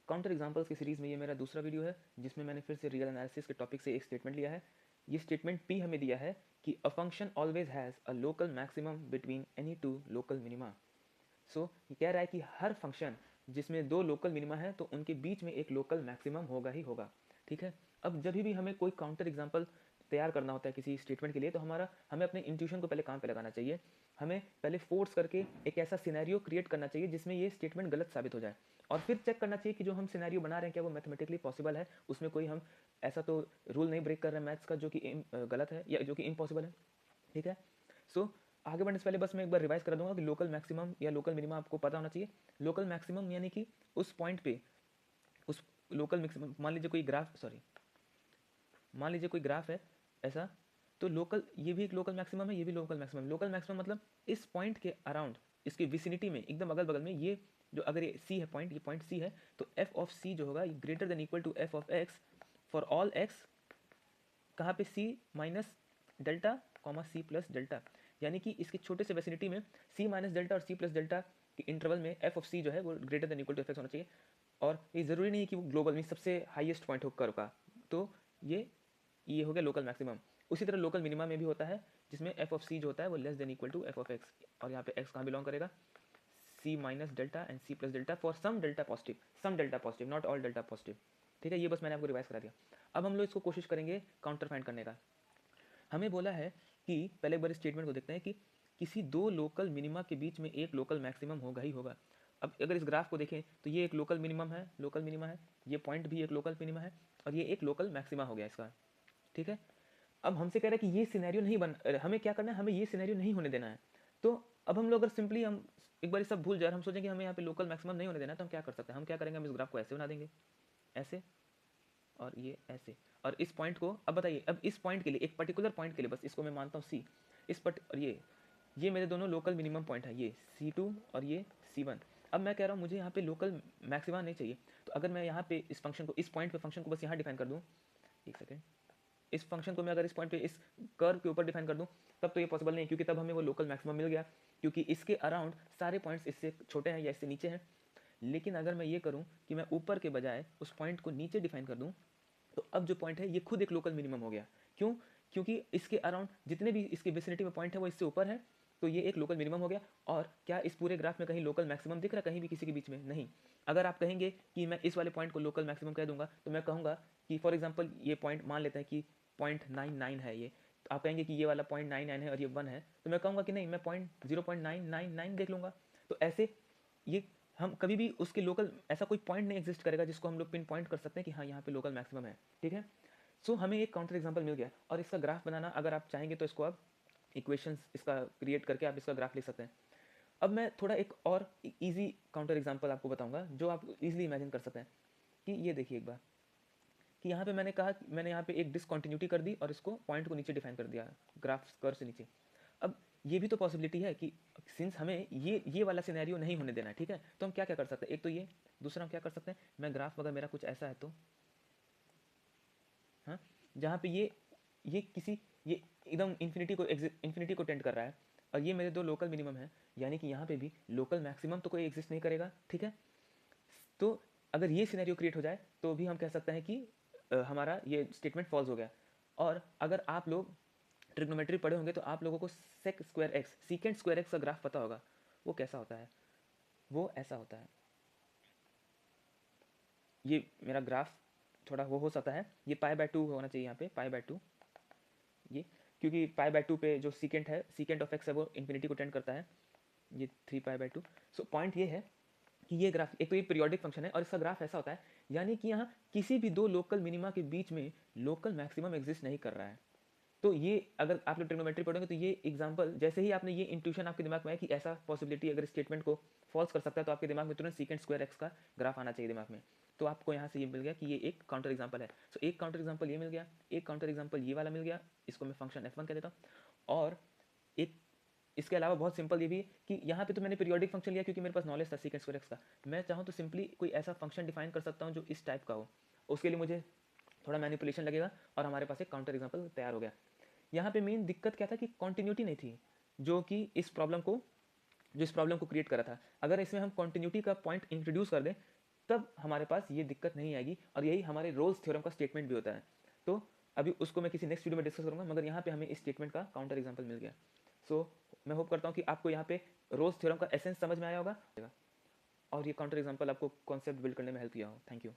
Counter examples की series में ये मेरा दूसरा वीडियो है जिसमें मैंने फिर से रियल एनालिसिस के टॉपिक से एक स्टेटमेंट लिया है। ये स्टेटमेंट पी हमें दिया है कि a function always has a local maximum between any two local minima. So ये कह रहा है कि हर फंक्शन जिसमें दो लोकल मिनिमा है तो उनके बीच में एक लोकल मैक्सिमम होगा ही होगा। ठीक है, अब जब भी हमें कोई काउंटर एग्जांपल तैयार करना होता है किसी स्टेटमेंट के लिए तो हमें अपने इंट्यूशन को पहले काम पे लगाना चाहिए। हमें पहले फोर्स करके एक ऐसा सिनेरियो क्रिएट करना चाहिए जिसमें ये स्टेटमेंट गलत साबित हो जाए, और फिर चेक करना चाहिए कि जो हम सिनेरियो बना रहे हैं क्या वो मैथमेटिकली पॉसिबल है, उसमें कोई हम ऐसा तो रूल नहीं ब्रेक कर रहे हैं मैथ्स का जो कि गलत है या जो कि इम्पॉसिबल है। ठीक है, सो आगे बढ़ने से पहले बस मैं एक बार रिवाइज कर दूंगा कि लोकल मैक्सिमम या लोकल मिनिमम आपको पता होना चाहिए। लोकल मैक्सिमम यानी कि उस पॉइंट पे उस लोकल मैक्सिमम, मान लीजिए कोई ग्राफ है ऐसा, तो लोकल ये भी एक लोकल मैक्सिमम है, ये भी लोकल मैक्सिमम। लोकल मैक्सिमम मतलब इस पॉइंट के अराउंड, इसकी विसिनिटी में, एकदम अगल बगल में, ये जो अगर ये सी है पॉइंट, ये पॉइंट सी है, तो एफ ऑफ सी जो होगा greater than equal to f of x for all x कहाँ पे C minus delta comma C plus delta. यानी कि इसके छोटे से वेसिनिटी में सी माइनस डेल्टा और सी प्लस डेल्टा के इंटरवल में एफ ऑफ सी जो है वो greater than equal to f x होना चाहिए। और ये ज़रूरी नहीं है कि वो ग्लोबल में सबसे हाईएस्ट पॉइंट हो कर्व का, तो ये हो गया लोकल मैक्सिमम। उसी तरह लोकल मिनिमम में भी होता है जिसमें एफ ऑफ सी जो होता है वो less than equal to f of x, और यहाँ पे एक्स कहाँ बिलोंग करेगा, C minus delta and C plus delta for some delta positive not all delta positive. ठीक है, ये बस मैंने आपको रिवाइज करा दिया। अब हम लोग इसको कोशिश करेंगे काउंटर फाइंड करने का। हमें बोला है कि पहले एक बार स्टेटमेंट को देखते हैं कि किसी दो लोकल मिनिमा के बीच में एक लोकल मैक्सिमम होगा ही होगा। अब अगर इस ग्राफ को देखें तो ये एक लोकल मिनिमम है, लोकल मिनिमा है, ये पॉइंट भी एक लोकल मिनिमा है, और ये एक लोकल मैक्सिमा हो गया इसका। ठीक है, अब हमसे कह रहा है कि ये सिनेरियो नहीं बन, हमें क्या करना है, हमें ये सिनेरियो नहीं होने देना है। तो अब हम लोग अगर सिंपली हम एक बार सब भूल जाए, हम सोचें कि हमें यहाँ पे लोकल मैक्सिमम नहीं होने देना है, तो हम क्या कर सकते हैं, हम क्या करेंगे, हम इस ग्राफ को ऐसे बना देंगे, ऐसे, और ये ऐसे, और इस पॉइंट को, अब बताइए, अब इस पॉइंट के लिए, एक पर्टिकुलर पॉइंट के लिए, बस इसको मैं मानता हूँ सी, और ये मेरे दोनों लोकल मिनिमम पॉइंट है, ये C2 और ये C1। अब मैं कह रहा हूँ मुझे यहाँ पे लोकल मैक्सिमा नहीं चाहिए, तो अगर मैं यहाँ पे इस फंक्शन को, इस पॉइंट पे फंक्शन को बस यहाँ डिफाइन कर दूँ, एक सेकेंड, इस फंक्शन को मैं अगर इस पॉइंट पे इस कर्व के ऊपर डिफाइन कर दूँ, तब तो ये पॉसिबल नहीं, क्योंकि तब हमें वो लोकल मैक्सिमम मिल गया, क्योंकि इसके अराउंड सारे पॉइंट्स इससे छोटे हैं या इससे नीचे हैं। लेकिन अगर मैं ये करूँ कि मैं ऊपर के बजाय उस पॉइंट को नीचे डिफाइन कर दूँ, तो अब जो पॉइंट है ये खुद एक लोकल मिनिमम हो गया। क्यों? क्योंकि इसके अराउंड जितने भी इसके विसिनिटी में पॉइंट है वो इससे ऊपर है, तो ये एक लोकल मिनिमम हो गया। और क्या इस पूरे ग्राफ में कहीं लोकल मैक्सिमम दिख रहा है, कहीं भी किसी के बीच में नहीं। अगर आप कहेंगे कि मैं इस वाले पॉइंट को लोकल मैक्सिमम कह दूंगा, तो मैं कहूँगा कि फॉर एग्जाम्पल ये पॉइंट मान लेते हैं कि 0.99 है ये, तो आप कहेंगे कि ये वाला 0.99 है और ये 1 है, तो मैं कहूँगा कि नहीं, मैं पॉइंट 0.999 देख लूँगा। तो ऐसे ये हम कभी भी उसके लोकल, ऐसा कोई पॉइंट नहीं एग्जिस्ट करेगा जिसको हम लोग पिन पॉइंट कर सकते हैं कि हाँ यहाँ पे लोकल मैक्सिमम है। ठीक है, सो हमें एक काउंटर एग्जांपल मिल गया, और इसका ग्राफ बनाना अगर आप चाहेंगे तो इसको आप इक्वेशंस इसका क्रिएट करके आप इसका ग्राफ लिख सकते हैं। अब मैं थोड़ा एक और इजी काउंटर एग्जांपल आपको बताऊंगा जो आप इजीली इमेजिन कर सकते हैं। कि ये देखिए एक बार, कि यहाँ पे मैंने कहा, मैंने यहाँ पे एक डिसकंटिन्यूटी कर दी और इसको पॉइंट को नीचे डिफाइन कर दिया, ग्राफ कर्व से नीचे। अब ये भी तो पॉसिबिलिटी है कि सिंस हमें ये वाला सिनेरियो नहीं होने देना है, ठीक है, तो हम क्या क्या कर सकते हैं, एक तो ये, दूसरा हम क्या कर सकते हैं, मैं ग्राफ अगर मेरा कुछ ऐसा है तो, हाँ, जहाँ पे ये एकदम इन्फिनिटी को टेंड कर रहा है, और ये मेरे दो लोकल मिनिमम है, यानी कि यहाँ पे भी लोकल मैक्सिमम तो कोई एग्जिस्ट नहीं करेगा। ठीक है, तो अगर ये सिनेरियो क्रिएट हो जाए तो भी हम कह सकते हैं कि हमारा ये स्टेटमेंट फॉल्स हो गया। और अगर आप लोग ट्रिग्नोमेट्री पढ़े होंगे तो आप लोगों को सीकेंड स्क्वायर एक्स का ग्राफ पता होगा। वो कैसा होता है, वो ऐसा होता है, ये मेरा ग्राफ थोड़ा वो हो सकता है, ये π/2 होना चाहिए, यहाँ पे π/2, ये क्योंकि π/2 पे जो सीकेंट ऑफ एक्स है वो इन्फिनिटी को टेंड करता है, ये 3π/2। सो पॉइंट ये है कि ये ग्राफ, एक तो ये पीरियोडिक फंक्शन है और इसका ग्राफ ऐसा होता है, यानी कि यहाँ किसी भी दो लोकल मिनिमा के बीच में लोकल मैक्सिमम एग्जिस्ट नहीं कर रहा है। तो ये अगर आप लोग ट्रिग्नोमेट्री पढ़ोगे तो ये एग्जांपल, जैसे ही आपने ये इंट्यूशन आपके दिमाग में आया कि ऐसा पॉसिबिलिटी अगर स्टेटमेंट को फॉल्स कर सकता है, तो आपके दिमाग में तुरंत सीकेंड स्क्वायर एक्स का ग्राफ आना चाहिए दिमाग में। तो आपको यहाँ से ये मिल गया कि ये एक काउंटर एग्जाम्पल है। सो एक काउंटर एग्जाम्पल ये मिल गया, एक काउंटर एग्जाम्पल ये वाला मिल गया, इसको मैं फंक्शन f1 कह देता हूँ। और एक इसके अलावा बहुत सिंपल ये भी कि यहाँ पे तो मैंने पीरियोडिक फंक्शन लिया क्योंकि मेरे पास नॉलेज था सीकेंड स्क्वायर एक्स का। मैं चाहूँ तो सिंपली कोई ऐसा फंक्शन डिफाइन कर सकता हूँ जो इस टाइप का हो, उसके लिए मुझे थोड़ा मैनिपुलेशन लगेगा, और हमारे पास एक काउंटर एग्जाम्पल तैयार हो गया। यहाँ पे मेन दिक्कत क्या था कि कॉन्टिन्यूटी नहीं थी, जो कि इस प्रॉब्लम को क्रिएट करा था। अगर इसमें हम कॉन्टिन्यूटी का पॉइंट इंट्रोड्यूस कर दें तब हमारे पास ये दिक्कत नहीं आएगी, और यही हमारे रोल्स थ्योरम का स्टेटमेंट भी होता है। तो अभी उसको मैं किसी नेक्स्ट वीडियो में डिस्कस करूँगा, मगर यहाँ पे हमें इस स्टेटमेंट का काउंटर एग्जाम्पल मिल गया। सो मैं होप करता हूँ कि आपको यहाँ पे रोल्स थ्योरम का एसेंस समझ में आया होगा, और ये काउंटर एग्जाम्पल आपको कॉन्सेप्ट बिल्ड करने में हेल्प किया हो। Thank you.